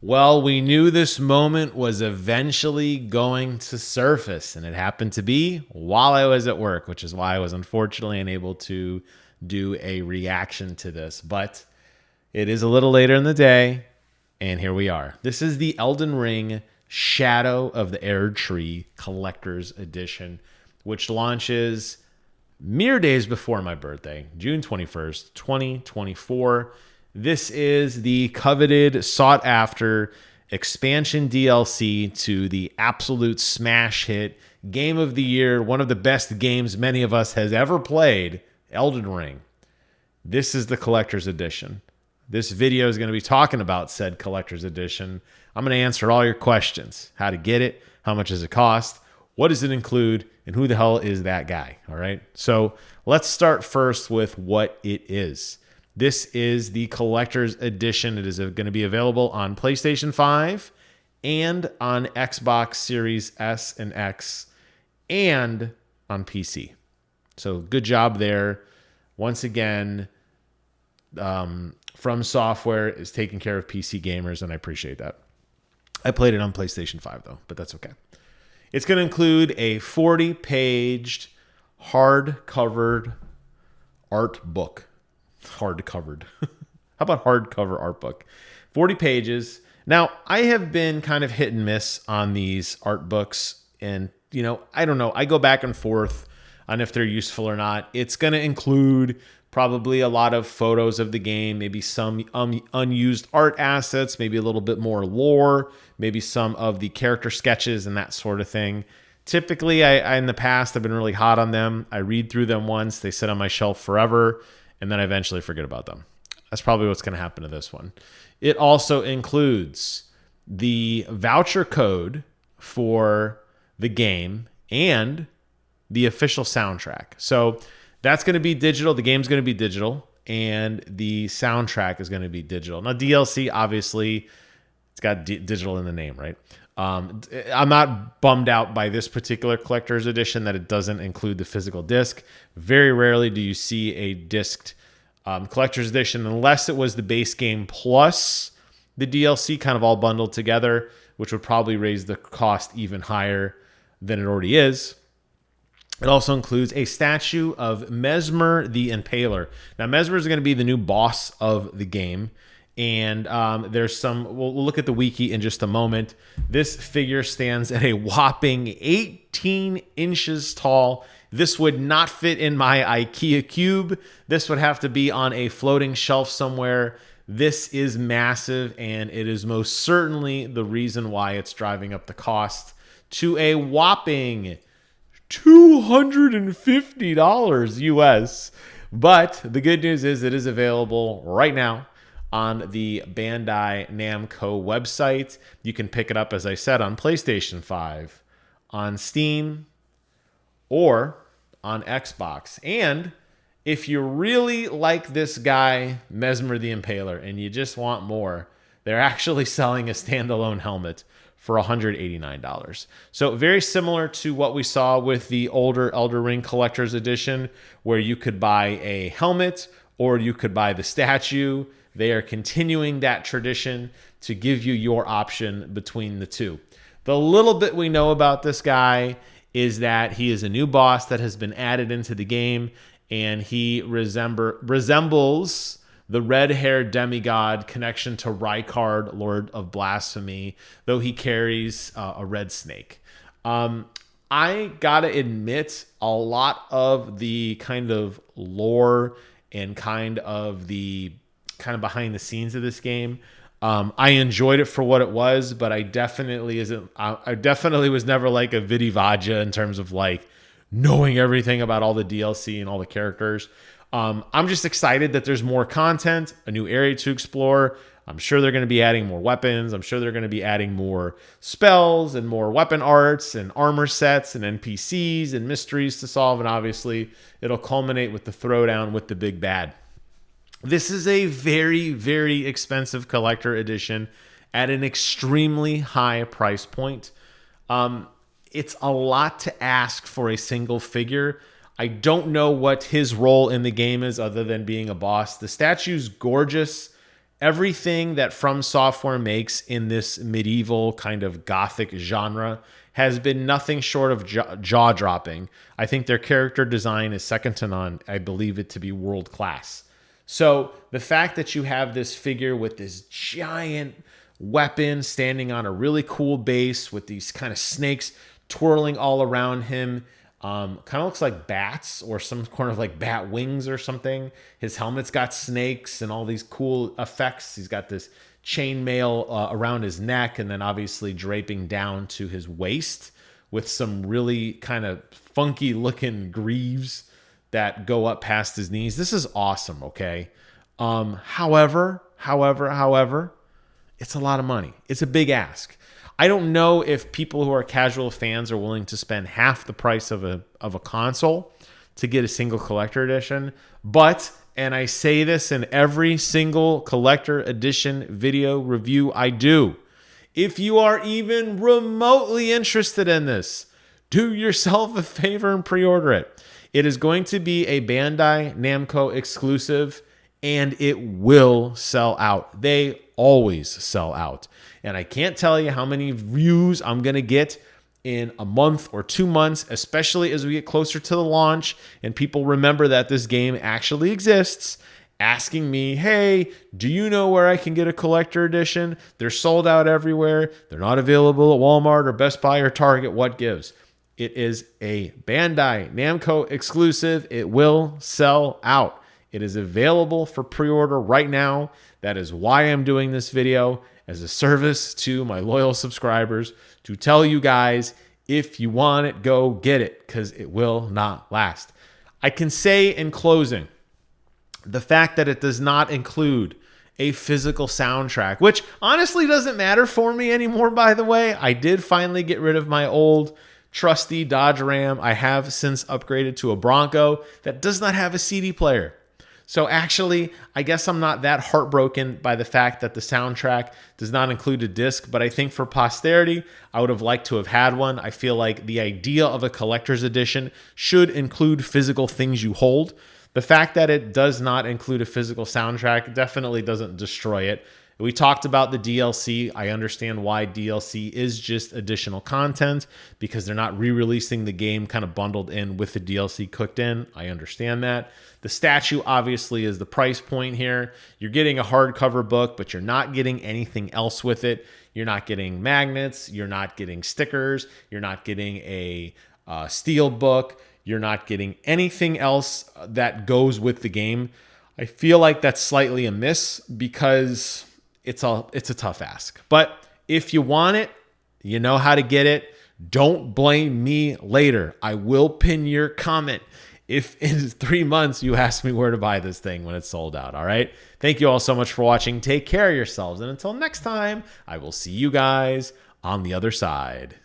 Well, we knew this moment was eventually going to surface, and it happened to be while I was at work, which is why I was unfortunately unable to do a reaction to this. But it is a little later in the day, and here we are. This is the Elden Ring Shadow of the Erdtree Collector's Edition, which launches mere days before my birthday, June 21st, 2024. This is the coveted, sought after expansion DLC to the absolute smash hit, game of the year, one of the best games many of us has ever played, Elden Ring. This is the collector's edition. This video is going to be talking about said collector's edition. I'm going to answer all your questions. How to get it, how much does it cost, what does it include, and who the hell is that guy? All right. So let's start first with what it is. This is the collector's edition. It is going to be available on PlayStation 5 and on Xbox Series S and X and on PC. So good job there. Once again, From Software is taking care of PC gamers, and I appreciate that. I played it on PlayStation 5, though, but that's okay. It's going to include a 40-paged, hard-covered art book. Hard-covered. How about hard-cover art book? 40 pages. Now, I have been kind of hit and miss on these art books, and, I don't know. I go back and forth on if they're useful or not. It's going to include probably a lot of photos of the game, maybe some unused art assets, maybe a little bit more lore, maybe some of the character sketches and that sort of thing. Typically, I in the past, I've been really hot on them. I read through them once, they sit on my shelf forever, and then I eventually forget about them. That's probably what's going to happen to this one. It also includes the voucher code for the game and the official soundtrack. So that's going to be digital. The game's going to be digital, and the soundtrack is going to be digital. Now, DLC, obviously, it's got digital in the name, right? I'm not bummed out by this particular collector's edition that it doesn't include the physical disc. Very rarely do you see a disced collector's edition, unless it was the base game plus the DLC kind of all bundled together, which would probably raise the cost even higher than it already is. It also includes a statue of Messmer the Impaler. Now, Messmer is going to be the new boss of the game. And there's some, we'll look at the wiki in just a moment. This figure stands at a whopping 18 inches tall. This would not fit in my IKEA cube. This would have to be on a floating shelf somewhere. This is massive, and it is most certainly the reason why it's driving up the cost to a whopping $250 US. But the good news is it is available right now on the Bandai Namco website. You can pick it up, as I said, on PlayStation 5, on Steam, or on Xbox. And if you really like this guy, Messmer the Impaler, and you just want more, they're actually selling a standalone helmet for $189. So very similar to what we saw with the older Elden Ring Collector's Edition, where you could buy a helmet or you could buy the statue. They are continuing that tradition to give you your option between the two. The little bit we know about this guy is that he is a new boss that has been added into the game, and he resembles the red-haired demigod connection to Rykard, Lord of Blasphemy, though he carries a red snake. I gotta admit, a lot of the kind of lore and kind of behind the scenes of this game, I enjoyed it for what it was, but I definitely was never like a Vidi Vaja in terms of like knowing everything about all the DLC and all the characters. I'm just excited that there's more content, a new area to explore. I'm sure they're going to be adding more weapons. I'm sure they're going to be adding more spells and more weapon arts and armor sets and NPCs and mysteries to solve. And obviously, it'll culminate with the throwdown with the big bad. This is a very, very expensive collector edition at an extremely high price point. It's a lot to ask for a single figure. I don't know what his role in the game is other than being a boss. The statue's gorgeous, Everything that From Software makes in this medieval kind of gothic genre has been nothing short of jaw-dropping. I think their character design is second to none. I believe it to be world class. So the fact that you have this figure with this giant weapon standing on a really cool base with these kind of snakes twirling all around him, kind of looks like bats or some kind of like bat wings or something. His helmet's got snakes and all these cool effects. He's got this chainmail around his neck and then obviously draping down to his waist with some really kind of funky looking greaves that go up past his knees. This is awesome, okay? However, it's a lot of money. It's a big ask. I don't know if people who are casual fans are willing to spend half the price of a console to get a single collector edition, but, and I say this in every single collector edition video review I do, if you are even remotely interested in this, do yourself a favor and pre-order it. It is going to be a Bandai Namco exclusive, and it will sell out. They always sell out. And I can't tell you how many views I'm going to get in a month or 2 months, especially as we get closer to the launch and people remember that this game actually exists, asking me, hey, do you know where I can get a collector edition? They're sold out everywhere. They're not available at Walmart or Best Buy or Target. What gives? It is a Bandai Namco exclusive. It will sell out. It is available for pre-order right now. That is why I'm doing this video, as a service to my loyal subscribers, to tell you guys, if you want it, go get it, because it will not last. I can say in closing, the fact that it does not include a physical soundtrack, which honestly doesn't matter for me anymore, by the way. I did finally get rid of my old trusty Dodge Ram. I have since upgraded to a Bronco that does not have a CD player. So actually, I guess I'm not that heartbroken by the fact that the soundtrack does not include a disc, but I think for posterity, I would have liked to have had one. I feel like the idea of a collector's edition should include physical things you hold. The fact that it does not include a physical soundtrack definitely doesn't destroy it. We talked about the DLC. I understand why DLC is just additional content because they're not re-releasing the game kind of bundled in with the DLC cooked in. I understand that. The statue obviously is the price point here. You're getting a hardcover book, but you're not getting anything else with it. You're not getting magnets. You're not getting stickers. You're not getting a steel book. You're not getting anything else that goes with the game. I feel like that's slightly amiss because it's a tough ask. But if you want it, you know how to get it. Don't blame me later. I will pin your comment if in 3 months you ask me where to buy this thing when it's sold out. All right. Thank you all so much for watching. Take care of yourselves. And until next time, I will see you guys on the other side.